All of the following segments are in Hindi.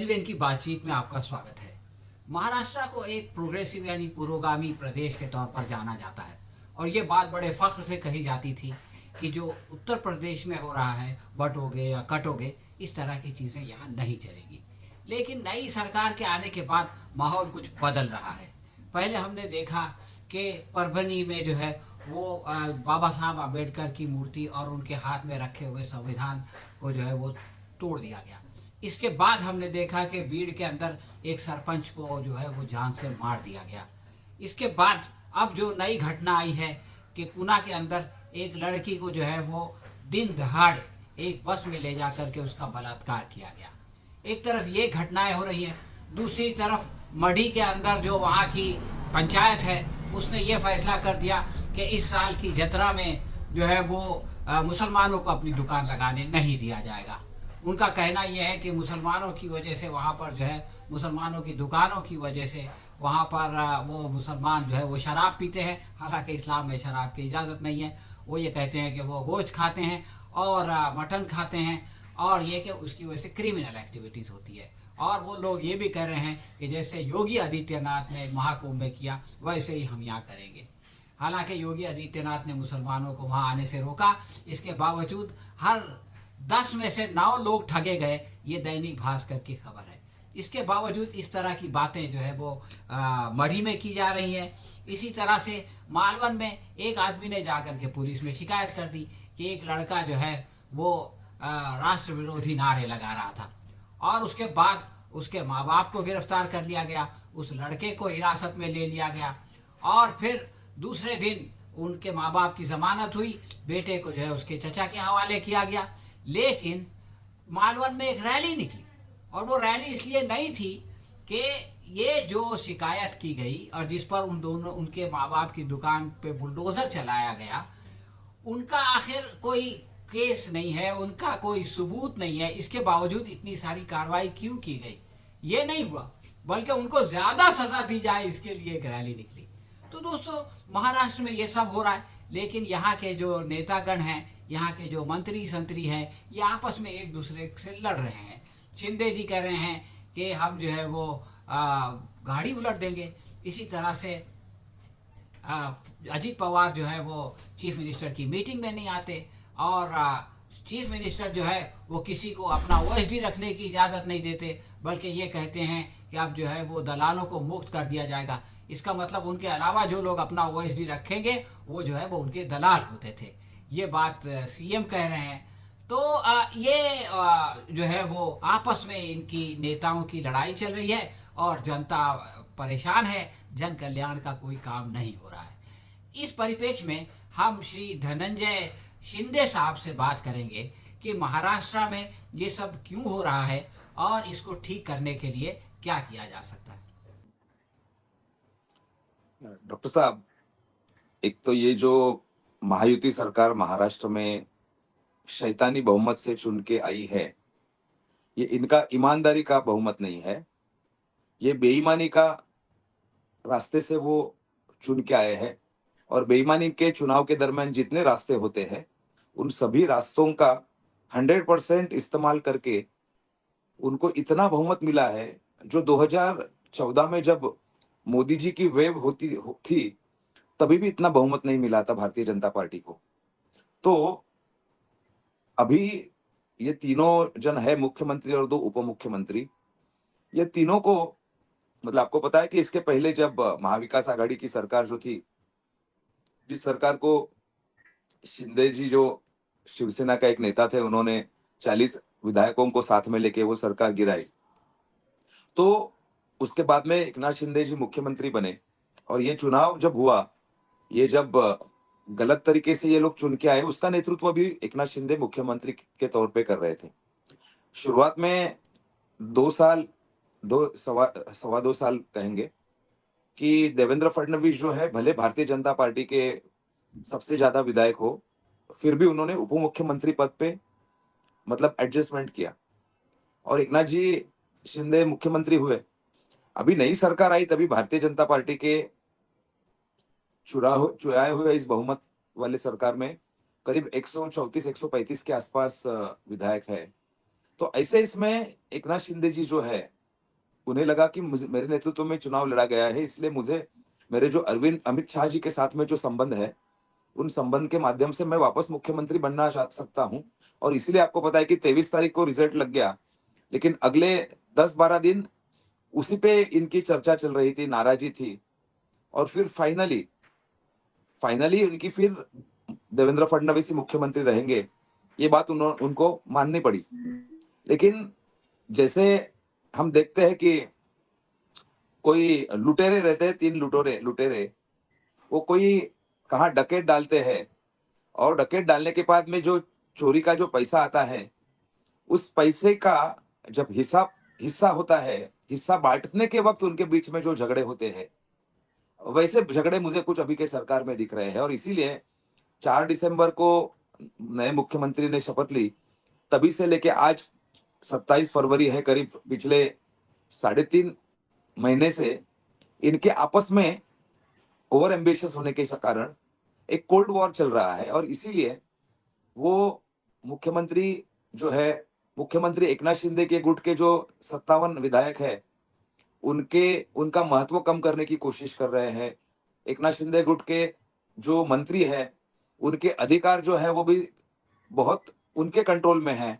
एलवीएन की बातचीत में आपका स्वागत है। महाराष्ट्र को एक प्रोग्रेसिव यानी पुरोगामी प्रदेश के तौर पर जाना जाता है और ये बात बड़े फख्र से कही जाती थी कि जो उत्तर प्रदेश में हो रहा है बटोगे या कटोगे, इस तरह की चीज़ें यहाँ नहीं चलेगी। लेकिन नई सरकार के आने के बाद माहौल कुछ बदल रहा है। पहले हमने देखा कि परभनी में जो है वो बाबा साहब आम्बेडकर की मूर्ति और उनके हाथ में रखे हुए संविधान को जो है वो तोड़ दिया गया। इसके बाद हमने देखा कि बीड़ के अंदर एक सरपंच को जो है वो जान से मार दिया गया। इसके बाद अब जो नई घटना आई है कि पूना के अंदर एक लड़की को जो है वो दिन दहाड़े एक बस में ले जा कर के उसका बलात्कार किया गया। एक तरफ ये घटनाएं हो रही हैं, दूसरी तरफ मढ़ी के अंदर जो वहाँ की पंचायत है उसने ये फैसला कर दिया कि इस साल की जतरा में जो है वो मुसलमानों को अपनी दुकान लगाने नहीं दिया जाएगा। उनका कहना यह है कि मुसलमानों की वजह से वहाँ पर जो है मुसलमानों की दुकानों की वजह से वहाँ पर वो मुसलमान जो है वो शराब पीते हैं, हालांकि इस्लाम में शराब की इजाज़त नहीं है। वो ये कहते हैं कि वो गोश्त खाते हैं और मटन खाते हैं और ये कि उसकी वजह से क्रिमिनल एक्टिविटीज़ होती है। और वो लोग ये भी कह रहे हैं कि जैसे योगी आदित्यनाथ ने महाकुंभ में किया वैसे ही हम यहाँ करेंगे। हालांकि योगी आदित्यनाथ ने मुसलमानों को वहाँ आने से रोका, इसके बावजूद हर 10 में से 9 लोग ठगे गए, ये दैनिक भास्कर की खबर है। इसके बावजूद इस तरह की बातें जो है वो मढ़ी में की जा रही हैं। इसी तरह से मालवन में एक आदमी ने जाकर के पुलिस में शिकायत कर दी कि एक लड़का जो है वो राष्ट्र विरोधी नारे लगा रहा था और उसके बाद उसके माँ बाप को गिरफ्तार कर लिया गया, उस लड़के को हिरासत में ले लिया गया और फिर दूसरे दिन उनके माँ बाप की ज़मानत हुई, बेटे को जो है उसके चचा के हवाले किया गया। लेकिन मालवन में एक रैली निकली और वो रैली इसलिए नहीं थी कि ये जो शिकायत की गई और जिस पर उनके माँ बाप की दुकान पे बुलडोज़र चलाया गया, उनका आखिर कोई केस नहीं है, उनका कोई सबूत नहीं है, इसके बावजूद इतनी सारी कार्रवाई क्यों की गई, ये नहीं हुआ, बल्कि उनको ज़्यादा सज़ा दी जाए इसके लिए एक रैली निकली। तो दोस्तों, महाराष्ट्र में ये सब हो रहा है, लेकिन यहाँ के जो नेतागण हैं, यहाँ के जो मंत्री संतरी हैं, ये आपस में एक दूसरे से लड़ रहे हैं। शिंदे जी कह रहे हैं कि हम जो है वो गाड़ी उलट देंगे। इसी तरह से अजीत पवार जो है वो चीफ मिनिस्टर की मीटिंग में नहीं आते और चीफ मिनिस्टर जो है वो किसी को अपना ओएसडी रखने की इजाज़त नहीं देते, बल्कि ये कहते हैं कि अब जो है वो दलालों को मुक्त कर दिया जाएगा। इसका मतलब उनके अलावा जो लोग अपना ओएसडी रखेंगे वो जो है वो उनके दलाल होते थे। ये बात सीएम कह रहे हैं। तो ये जो है वो आपस में इनकी नेताओं की लड़ाई चल रही है और जनता परेशान है, जन कल्याण का कोई काम नहीं हो रहा है। इस परिप्रेक्ष्य में हम श्री धनंजय शिंदे साहब से बात करेंगे कि महाराष्ट्र में ये सब क्यों हो रहा है और इसको ठीक करने के लिए क्या किया जा सकता है। डॉक्टर साहब, एक तो ये जो महायुति सरकार महाराष्ट्र में शैतानी बहुमत से चुन के आई है, ये इनका ईमानदारी का बहुमत नहीं है, ये बेईमानी का रास्ते से वो चुन के आए हैं। और बेईमानी के चुनाव के दरमियान जितने रास्ते होते हैं, उन सभी रास्तों का 100% इस्तेमाल करके उनको इतना बहुमत मिला है, जो 2014 में जब मोदी जी की वेव थी, तभी भी इतना बहुमत नहीं मिला था भारतीय जनता पार्टी को। तो अभी ये तीनों जन है, मुख्यमंत्री और 2 उप मुख्यमंत्री, ये तीनों को मतलब आपको पता है कि इसके पहले जब महाविकास आघाड़ी की सरकार जो थी, जिस सरकार को शिंदे जी जो शिवसेना का एक नेता थे, उन्होंने 40 विधायकों को साथ में लेके वो सरकार गिराई। तो उसके बाद में एकनाथ शिंदे जी मुख्यमंत्री बने और ये चुनाव जब हुआ, ये जब गलत तरीके से ये लोग चुन के आए, उसका नेतृत्व भी एकनाथ शिंदे मुख्यमंत्री के तौर पे कर रहे थे। शुरुआत में 2 साल, सवा 2 साल कहेंगे कि देवेंद्र फडणवीस जो है, भले भारतीय जनता पार्टी के सबसे ज्यादा विधायक हो, फिर भी उन्होंने उप मुख्यमंत्री पद पे मतलब एडजस्टमेंट किया और एकनाथ जी शिंदे मुख्यमंत्री हुए। अभी नई सरकार आई, तभी भारतीय जनता पार्टी के चुराए हुए इस बहुमत वाले सरकार में करीब 134-135 के आसपास विधायक है। तो ऐसे इसमें एकनाथ शिंदे जी जो है, उन्हें लगा कि मेरे नेतृत्व में चुनाव लड़ा गया है, इसलिए मुझे मेरे जो अरविंद अमित शाह जी के साथ में जो संबंध है, उन संबंध के माध्यम से मैं वापस मुख्यमंत्री बनना चाह सकता हूँ। और इसीलिए आपको पता है कि 23 तारीख को रिजल्ट लग गया, लेकिन अगले 10-12 दिन उसी पे इनकी चर्चा चल रही थी, नाराजी थी। और फिर फाइनली फाइनली उनकी फिर देवेंद्र फडणवीस ही मुख्यमंत्री रहेंगे, ये बात उनको माननी पड़ी। लेकिन जैसे हम देखते हैं कि कोई लुटेरे रहते हैं, 3 लुटेरे लुटेरे, वो कोई कहाँ डकैत डालते हैं, और डकैत डालने के बाद में जो चोरी का जो पैसा आता है, उस पैसे का जब हिसाब हिस्सा होता है, हिस्सा बांटने के वक्त उनके बीच में जो झगड़े होते हैं, वैसे झगड़े मुझे कुछ अभी के सरकार में दिख रहे हैं। और इसीलिए 4 दिसंबर को नए मुख्यमंत्री ने शपथ ली, तभी से लेके आज 27 फरवरी है, करीब पिछले 3.5 महीने से इनके आपस में ओवर एम्बिशियस होने के कारण एक कोल्ड वॉर चल रहा है। और इसीलिए वो मुख्यमंत्री जो है, मुख्यमंत्री एकनाथ शिंदे के गुट के जो 57 विधायक है, उनके उनका महत्व कम करने की कोशिश कर रहे हैं। एकनाथ शिंदे गुट के जो मंत्री है, उनके अधिकार जो है वो भी बहुत उनके कंट्रोल में है।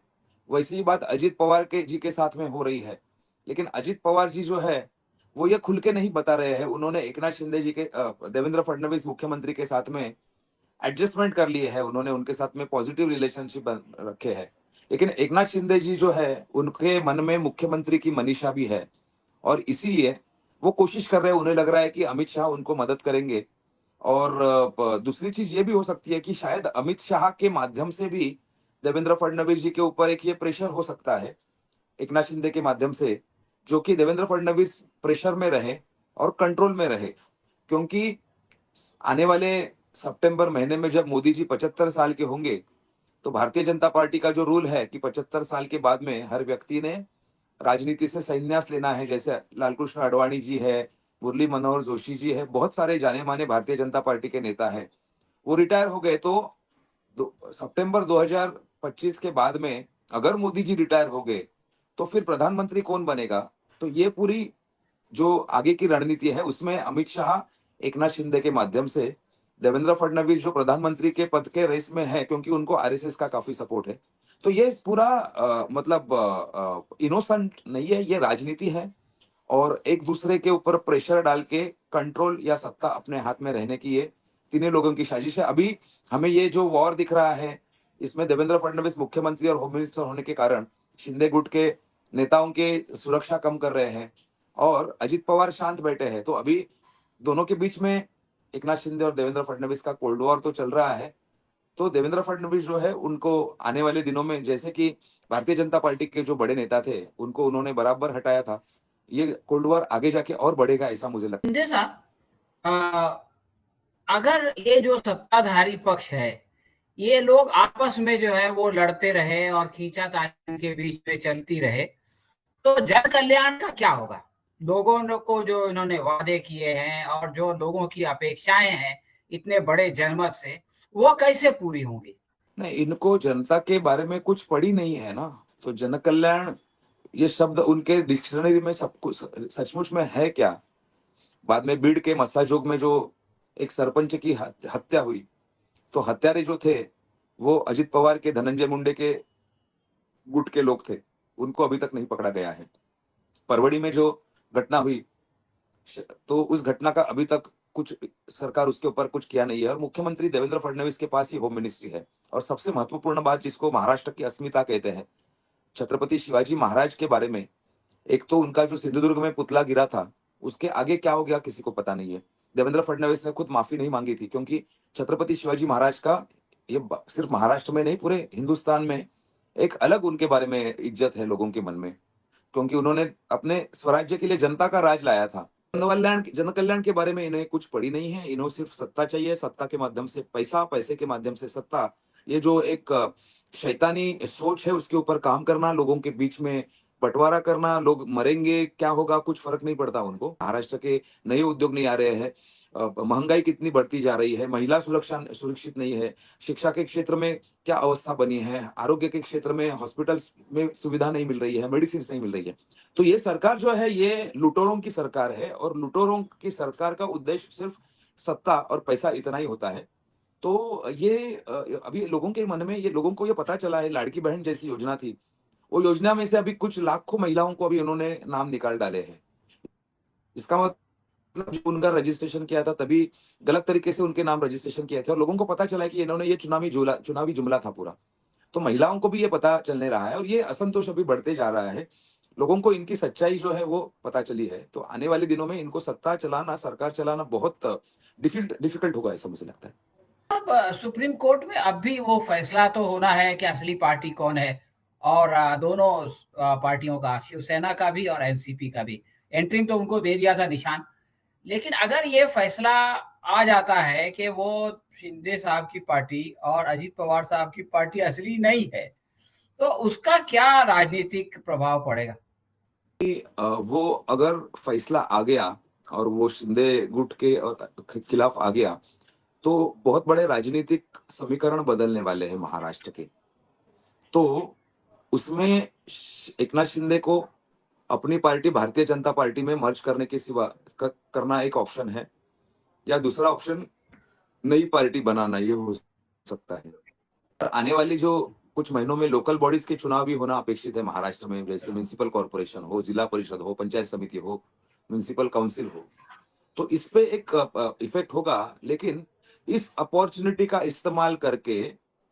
वैसी ही बात अजित पवार के जी के साथ में हो रही है। लेकिन अजित पवार जी जो है, वो ये खुल के नहीं बता रहे हैं। उन्होंने एकनाथ शिंदे जी के देवेंद्र फडणवीस मुख्यमंत्री के साथ में एडजस्टमेंट कर लिए है, उन्होंने उनके साथ में पॉजिटिव रिलेशनशिप रखे हैं। लेकिन एकनाथ शिंदे जी जो है, उनके मन में मुख्यमंत्री की मनीषा भी है, और इसीलिए वो कोशिश कर रहे हैं। उन्हें लग रहा है कि अमित शाह उनको मदद करेंगे। और दूसरी चीज ये भी हो सकती है कि शायद अमित शाह के माध्यम से भी देवेंद्र फडणवीस जी के ऊपर एक ये प्रेशर हो सकता है, एकनाथ शिंदे के माध्यम से, जो कि देवेंद्र फडणवीस प्रेशर में रहे और कंट्रोल में रहे। क्योंकि आने वाले सितंबर महीने में जब मोदी जी 75 साल के होंगे, तो भारतीय जनता पार्टी का जो रूल है कि 75 साल के बाद में हर व्यक्ति ने राजनीति से संन्यास लेना है, जैसे लालकृष्ण आडवाणी जी है, मुरली मनोहर जोशी जी है, बहुत सारे जाने माने भारतीय जनता पार्टी के नेता है, वो रिटायर हो गए। तो सितंबर 2025 के बाद में अगर मोदी जी रिटायर हो गए, तो फिर प्रधानमंत्री कौन बनेगा? तो ये पूरी जो आगे की रणनीति है, उसमें अमित शाह एकनाथ शिंदे के माध्यम से देवेंद्र फडणवीस जो प्रधानमंत्री के पद के रेस में है, क्योंकि उनको आरएसएस का काफी सपोर्ट है। तो ये पूरा मतलब इनोसेंट नहीं है, ये राजनीति है। और एक दूसरे के ऊपर प्रेशर डाल के कंट्रोल या सत्ता अपने हाथ में रहने की ये तीनों लोगों की साजिश है। अभी हमें ये जो वॉर दिख रहा है, इसमें देवेंद्र फडणवीस मुख्यमंत्री और होम मिनिस्टर होने के कारण शिंदे गुट के नेताओं के सुरक्षा कम कर रहे हैं, और अजित पवार शांत बैठे हैं। तो अभी दोनों के बीच में एकनाथ शिंदे और देवेंद्र फडणवीस का कोल्ड वॉर तो चल रहा है। तो देवेंद्र फडणवीस जो है, उनको आने वाले दिनों में, जैसे कि भारतीय जनता पार्टी के जो बड़े नेता थे, उनको उन्होंने बराबर हटाया था, ये कोल्ड वॉर आगे जाके और बढ़ेगा, ऐसा मुझे लगता शिंदे साहब, अ, अगर ये जो सत्ताधारी पक्ष है, ये लोग आपस में जो है वो लड़ते रहे और खींचातानी के बीच में चलती रहे, तो जन कल्याण का क्या होगा? लोगों को जो इन्होंने वादे किए हैं और जो लोगों की अपेक्षाएं हैं इतने बड़े जनमत से, वो कैसे पूरी होंगी? है। नहीं, इनको जनता के बारे में कुछ पड़ी नहीं है ना, तो जन कल्याण ये शब्द उनके डिक्शनरी में सब कुछ सचमुच में है क्या? बाद में बीड़ के मस्साजोग में जो एक सरपंच की हत्या हुई, तो हत्यारे जो थे, वो अजित पवार के धनंजय मुंडे के गुट के लोग थे, उनको अभी तक नहीं पकड़ा गया है। परवड़ी में जो घटना हुई, तो उस घटना का अभी तक कुछ सरकार उसके ऊपर कुछ किया नहीं है। और मुख्यमंत्री देवेंद्र फडणवीस के पास ही होम मिनिस्ट्री है। और सबसे महत्वपूर्ण बात, जिसको महाराष्ट्र की अस्मिता कहते हैं, छत्रपति शिवाजी महाराज के बारे में, एक तो उनका जो सिंधुदुर्ग में पुतला गिरा था, उसके आगे क्या हो गया किसी को पता नहीं है। देवेंद्र फडणवीस ने खुद माफी नहीं मांगी थी, क्योंकि छत्रपति शिवाजी महाराज का ये सिर्फ महाराष्ट्र में नहीं, पूरे हिंदुस्तान में एक अलग उनके बारे में इज्जत है लोगों के मन में, क्योंकि उन्होंने अपने स्वराज्य के लिए जनता का राज लाया था। जन कल्याण के बारे में इन्हें कुछ पड़ी नहीं है। इन्हें सिर्फ सत्ता चाहिए, सत्ता के माध्यम से पैसा, पैसे के माध्यम से सत्ता। ये जो एक शैतानी सोच है, उसके ऊपर काम करना, लोगों के बीच में बंटवारा करना, लोग मरेंगे क्या होगा कुछ फर्क नहीं पड़ता उनको। महाराष्ट्र के नए उद्योग नहीं आ रहे हैं। महंगाई कितनी बढ़ती जा रही है, महिला सुरक्षा सुरक्षित नहीं है, शिक्षा के क्षेत्र में क्या अवस्था बनी है, आरोग्य के क्षेत्र में हॉस्पिटल्स में सुविधा नहीं मिल रही है, मेडिसिन नहीं मिल रही है। तो ये सरकार जो है ये लुटेरों की सरकार है और लुटेरों की सरकार का उद्देश्य सिर्फ सत्ता और पैसा इतना ही होता है। तो ये अभी लोगों के मन में ये लोगों को ये पता चला है, लाड़की बहन जैसी योजना थी, वो योजना में से अभी कुछ लाखों महिलाओं को अभी उन्होंने नाम निकाल डाले हैं। इसका मतलब जब उनका रजिस्ट्रेशन किया था तभी गलत तरीके से उनके नाम रजिस्ट्रेशन किए थे और लोगों को पता चला है कि इन्होंने ये चुनावी जुमला था पूरा। तो महिलाओं को भी ये पता चलने रहा है और ये असंतोष अभी बढ़ते जा रहा है। लोगों को इनकी सच्चाई जो है वो पता चली है। तो आने वाले दिनों में इनको सत्ता चलाना, सरकार चलाना बहुत डिफिकल्ट होगा, ऐसा मुझे लगता है। अब सुप्रीम कोर्ट में अब भी वो फैसला तो होना है कि असली पार्टी कौन है, और दोनों पार्टियों का, शिवसेना का भी और एनसीपी का भी। एंट्रिंग तो उनको दे दिया था निशान। लेकिन अगर ये फैसला आ जाता है कि वो शिंदे साहब की पार्टी और अजीत पवार साहब की पार्टी असली नहीं है, तो उसका क्या राजनीतिक प्रभाव पड़ेगा? वो अगर फैसला आ गया और वो शिंदे गुट के खिलाफ आ गया तो बहुत बड़े राजनीतिक समीकरण बदलने वाले हैं महाराष्ट्र के। तो उसमें एकनाथ शिंदे को अपनी पार्टी भारतीय जनता पार्टी में मर्ज करने के सिवा करना एक ऑप्शन है, या दूसरा ऑप्शन नई पार्टी बनाना, ये हो सकता है। और आने वाली जो कुछ महीनों में लोकल बॉडीज के चुनाव भी होना अपेक्षित है महाराष्ट्र में, जैसे म्युनिसिपल कॉर्पोरेशन हो, जिला परिषद हो, पंचायत समिति हो, म्युनिसिपल काउंसिल हो। तो इस पे एक इफेक्ट होगा। लेकिन इस अपॉर्चुनिटी का इस्तेमाल करके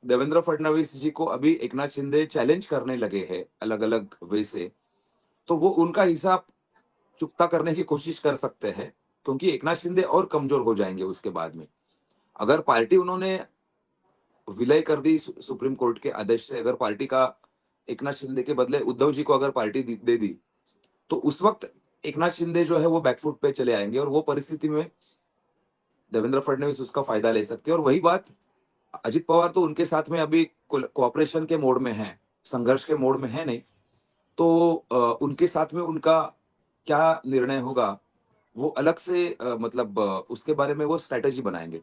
देवेंद्र फडणवीस जी को अभी एकनाथ शिंदे चैलेंज करने लगे हैं अलग अलग वे से। तो वो उनका हिसाब चुकता करने की कोशिश कर सकते हैं, क्योंकि एकनाथ शिंदे और कमजोर हो जाएंगे उसके बाद में। अगर पार्टी उन्होंने विलय कर दी सुप्रीम कोर्ट के आदेश से, अगर पार्टी का एकनाथ शिंदे के बदले उद्धव जी को अगर पार्टी दे दी, तो उस वक्त एकनाथ शिंदे जो है वो बैकफुट पे चले आएंगे और वो परिस्थिति में देवेंद्र फडणवीस उसका फायदा ले सकते हैं। और वही बात, अजित पवार तो उनके साथ में अभी कोऑपरेशन के मोड में है, संघर्ष के मोड में है नहीं। तो उनके साथ में उनका क्या निर्णय होगा वो अलग से मतलब उसके बारे में वो स्ट्रेटेजी बनाएंगे।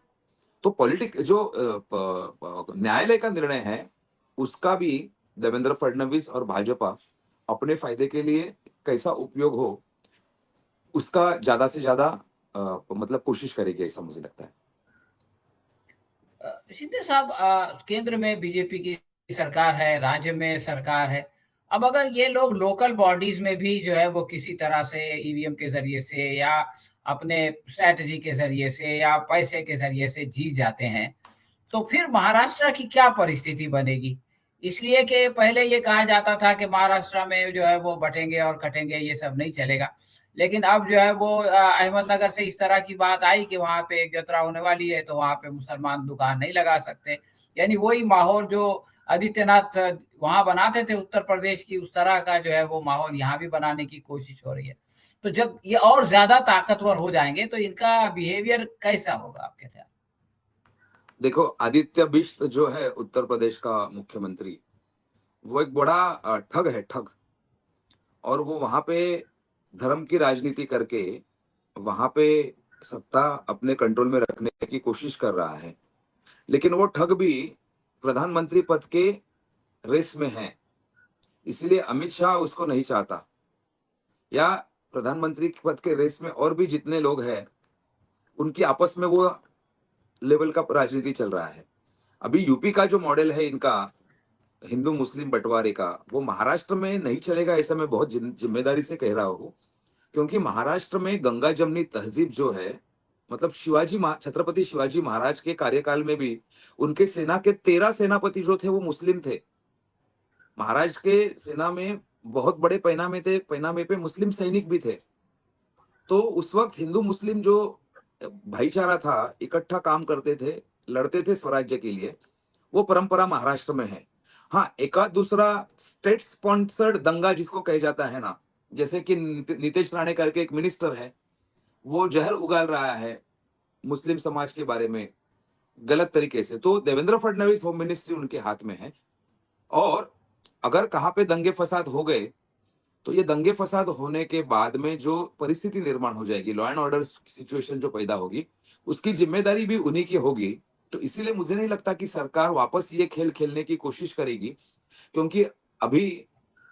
तो पॉलिटिक जो न्यायालय का निर्णय है उसका भी देवेंद्र फडणवीस और भाजपा अपने फायदे के लिए कैसा उपयोग हो उसका ज्यादा से ज्यादा मतलब कोशिश करेगी, ऐसा मुझे लगता है। शिंदे साहब, केंद्र में बीजेपी की सरकार है, राज्य में सरकार है। अब अगर ये लोग लोकल बॉडीज में भी जो है वो किसी तरह से ईवीएम के जरिए से या अपने स्ट्रैटेजी के जरिए से या पैसे के जरिए से जीत जाते हैं, तो फिर महाराष्ट्र की क्या परिस्थिति बनेगी? इसलिए कि पहले ये कहा जाता था कि महाराष्ट्र में जो है वो बटेंगे और कटेंगे, ये सब नहीं चलेगा। लेकिन अब जो है वो अहमदनगर से इस तरह की बात आई कि वहां पे एक यात्रा होने वाली है, तो वहां पे मुसलमान दुकान नहीं लगा सकते। यानी वही माहौल जो आदित्यनाथ वहां बनाते थे उत्तर प्रदेश की, उस तरह का जो है वो माहौल यहाँ भी बनाने की कोशिश हो रही है। तो जब ये और ज्यादा ताकतवर हो जाएंगे तो इनका बिहेवियर कैसा होगा आपके ख्याल? देखो, आदित्य बिष्ट जो है उत्तर प्रदेश का मुख्यमंत्री, वो एक बड़ा ठग है, ठग। और वो वहां पे धर्म की राजनीति करके वहां पे सत्ता अपने कंट्रोल में रखने की कोशिश कर रहा है। लेकिन वो ठग भी प्रधानमंत्री पद के रेस में है, इसलिए अमित शाह उसको नहीं चाहता। या प्रधानमंत्री पद के रेस में और भी जितने लोग हैं उनकी आपस में वो लेवल का राजनीति चल रहा है। अभी यूपी का जो मॉडल है इनका हिंदू मुस्लिम बंटवारे का, वो महाराष्ट्र में नहीं चलेगा, ऐसा मैं बहुत जिम्मेदारी से कह रहा हूँ। क्योंकि महाराष्ट्र में गंगा जमनी तहजीब जो है, मतलब छत्रपति शिवाजी महाराज के कार्यकाल में भी उनके सेना के 13 सेनापति जो थे वो मुस्लिम थे। महाराज के सेना में बहुत बड़े पैनामे पे मुस्लिम सैनिक भी थे। तो उस वक्त हिंदू मुस्लिम जो भाईचारा था, इकट्ठा काम करते थे, लड़ते थे स्वराज्य के लिए, वो परंपरा महाराष्ट्र में है। हाँ, एका दूसरा स्टेट स्पॉन्सर्ड दंगा जिसको कहा जाता है ना, जैसे कि नीतीश राणे करके एक मिनिस्टर है, वो जहर उगाल रहा है मुस्लिम समाज के बारे में गलत तरीके से। तो देवेंद्र फडणवीस होम मिनिस्ट्री उनके हाथ में है। और अगर कहाँ पे दंगे फसाद हो गए तो ये दंगे फसाद होने के बाद में जो परिस्थिति निर्माण हो जाएगी, लॉ एंड ऑर्डर सिचुएशन जो पैदा होगी, उसकी जिम्मेदारी भी उन्हीं की होगी। तो इसीलिए मुझे नहीं लगता कि सरकार वापस ये खेल खेलने की कोशिश करेगी, क्योंकि अभी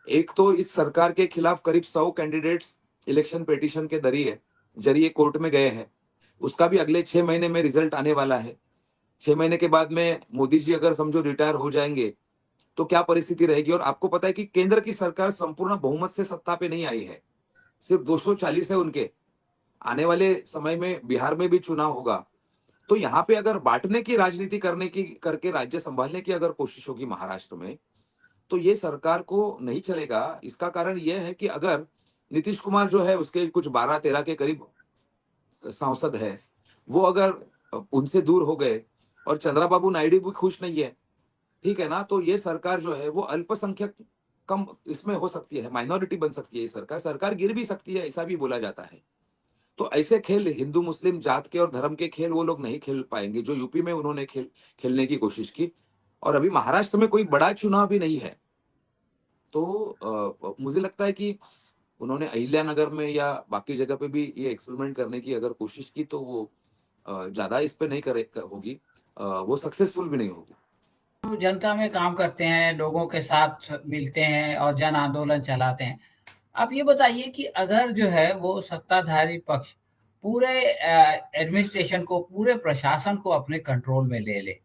एक तो इस सरकार के खिलाफ करीब 100 कैंडिडेट्स इलेक्शन पिटीशन के जरिए जरिए कोर्ट में गए हैं। उसका भी अगले 6 महीने में रिजल्ट आने वाला है। 6 महीने के बाद में मोदी जी अगर समझो रिटायर हो जाएंगे, तो क्या परिस्थिति रहेगी? और आपको पता है कि केंद्र की सरकार संपूर्ण बहुमत से सत्ता पे नहीं आई है, सिर्फ 240 है उनके। आने वाले समय में बिहार में भी चुनाव होगा, तो यहाँ पे अगर बांटने की राजनीति करने की करके राज्य संभालने की अगर कोशिश होगी महाराष्ट्र में, तो ये सरकार को नहीं चलेगा। इसका कारण ये है कि अगर नीतीश कुमार जो है उसके कुछ 12-13 के करीब सांसद है, वो अगर उनसे दूर हो गए और चंद्रबाबू नायडू भी खुश नहीं है, ठीक है ना? तो ये सरकार जो है वो अल्पसंख्यक कम इसमें हो सकती है, माइनॉरिटी बन सकती है ये सरकार। सरकार गिर भी सकती है, ऐसा भी बोला जाता है। तो ऐसे खेल हिंदू मुस्लिम जात के और धर्म के खेल वो लोग नहीं खेल पाएंगे, जो यूपी में उन्होंने खेलने की कोशिश की। और अभी महाराष्ट्र में कोई बड़ा चुनाव भी नहीं है। तो मुझे लगता है कि उन्होंने अहिल्यानगर में या बाकी जगह पे भी ये एक्सपेरिमेंट करने की अगर कोशिश की, तो वो ज्यादा इस पे नहीं करे होगी, वो सक्सेसफुल भी नहीं होगी। तो जनता में काम करते हैं, लोगों के साथ मिलते हैं और जन आंदोलन चलाते हैं। आप ये बताइए कि अगर जो है वो सत्ताधारी पक्ष पूरे एडमिनिस्ट्रेशन को, पूरे प्रशासन को अपने कंट्रोल में ले ले,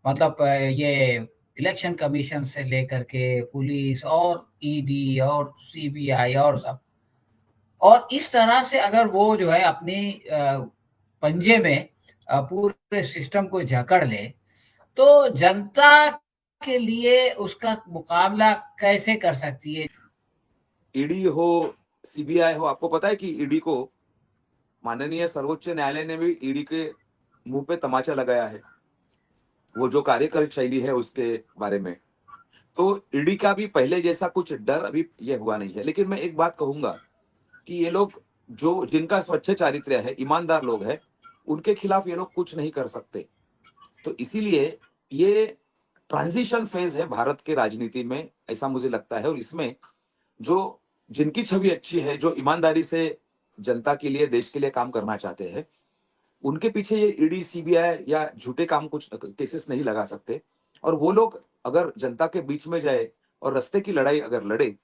मतलब ये इलेक्शन कमीशन से लेकर के पुलिस और ईडी और सीबीआई और सब, और इस तरह से अगर वो जो है अपनी पंजे में पूरे सिस्टम को जकड़ ले, तो जनता के लिए उसका मुकाबला कैसे कर सकती है? ईडी हो, सीबीआई हो, आपको पता है कि ईडी को माननीय सर्वोच्च न्यायालय ने भी ईडी के मुंह पे तमाचा लगाया है, वो जो कार्यकर शैली है उसके बारे में। तो ईडी का भी पहले जैसा कुछ डर अभी ये हुआ नहीं है। लेकिन मैं एक बात कहूंगा कि ये लोग जो जिनका स्वच्छ चारित्र्य है, ईमानदार लोग हैं, उनके खिलाफ ये लोग कुछ नहीं कर सकते। तो इसीलिए ये ट्रांजिशन फेज है भारत के राजनीति में, ऐसा मुझे लगता है। और इसमें जो जिनकी छवि अच्छी है, जो ईमानदारी से जनता के लिए, देश के लिए काम करना चाहते हैं, उनके पीछे ये ईडी सीबीआई या झूठे काम कुछ केसेस नहीं लगा सकते। और वो लोग अगर जनता के बीच में जाए और रास्ते की लड़ाई अगर लड़े,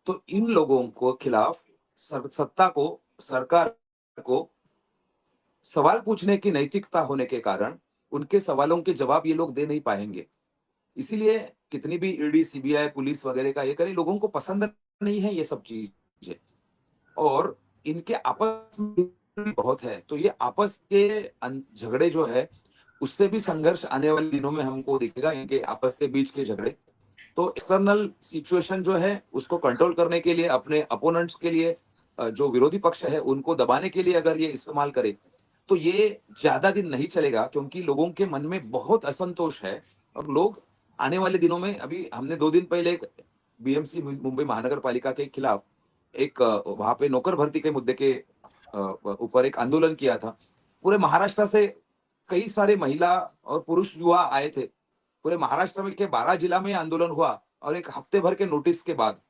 तो इन लोगों को खिलाफ सत्ता को, सरकार को सवाल पूछने की नैतिकता होने के कारण उनके सवालों के जवाब ये लोग दे नहीं पाएंगे। इसीलिए कितनी भी ईडी सीबीआई पुलिस वगैरह का ये करे, लोगों को पसंद नहीं है ये सब चीजें। और इनके आपस में भी बहुत है, तो ये आपस के झगड़े जो है उससे भी संघर्ष आने वाले दिनों में हमको दिखेगा, इनके आपस के बीच के झगड़े। तो एक्सटर्नल सिचुएशन जो है उसको कंट्रोल करने के लिए, अपने अपोनेंट्स के लिए, जो विरोधी पक्ष है उनको दबाने के लिए अगर ये इस्तेमाल करे, तो ये ज्यादा दिन नहीं चलेगा, क्योंकि लोगों के मन में बहुत असंतोष है। और लोग आने वाले दिनों में, अभी हमने 2 दिन पहले एक बीएमसी मुंबई महानगर पालिका के खिलाफ एक वहां पे नौकर भर्ती के मुद्दे के ऊपर एक आंदोलन किया था। पूरे महाराष्ट्र से कई सारे महिला और पुरुष युवा आए थे। पूरे महाराष्ट्र में के 12 जिला में आंदोलन हुआ और एक हफ्ते भर के नोटिस के बाद।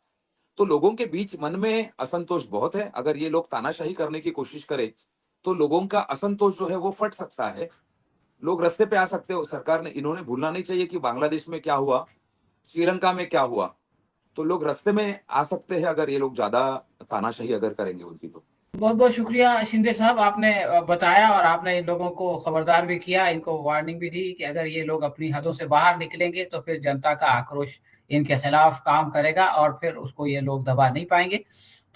तो लोगों के बीच मन में असंतोष बहुत है। अगर ये लोग तानाशाही करने की कोशिश करें, तो लोगों का असंतोष जो है वो फट सकता है, लोग रास्ते पे आ सकते हो। सरकार ने, इन्होंने भूलना नहीं चाहिए कि बांग्लादेश में क्या हुआ, श्रीलंका में क्या हुआ। तो लोग रास्ते में आ सकते हैं अगर ये लोग ज्यादा तानाशाही अगर करेंगे उनकी। तो बहुत बहुत शुक्रिया शिंदे साहब, आपने बताया और आपने इन लोगों को खबरदार भी किया, इनको वार्निंग भी दी कि अगर ये लोग अपनी हदों से बाहर निकलेंगे तो फिर जनता का आक्रोश इनके खिलाफ काम करेगा और फिर उसको ये लोग दबा नहीं पाएंगे।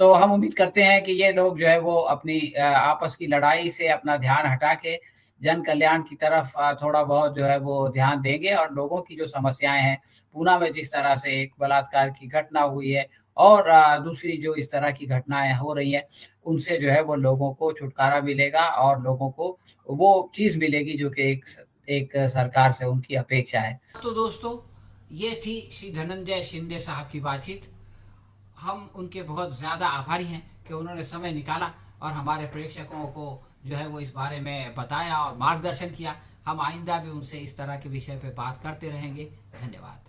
तो हम उम्मीद करते हैं कि ये लोग जो है वो अपनी आपस की लड़ाई से अपना ध्यान हटा के जन कल्याण की तरफ थोड़ा बहुत जो है वो ध्यान देंगे, और लोगों की जो समस्याएं हैं, पूना में जिस तरह से एक बलात्कार की घटना हुई है और दूसरी जो इस तरह की घटनाएं हो रही हैं, उनसे जो है वो लोगों को छुटकारा मिलेगा और लोगों को वो चीज मिलेगी जो कि एक सरकार से उनकी अपेक्षा है। तो दोस्तों, ये थी श्री धनंजय शिंदे साहब की बातचीत। हम उनके बहुत ज़्यादा आभारी हैं कि उन्होंने समय निकाला और हमारे प्रेक्षकों को जो है वो इस बारे में बताया और मार्गदर्शन किया। हम आइंदा भी उनसे इस तरह के विषय पे बात करते रहेंगे। धन्यवाद।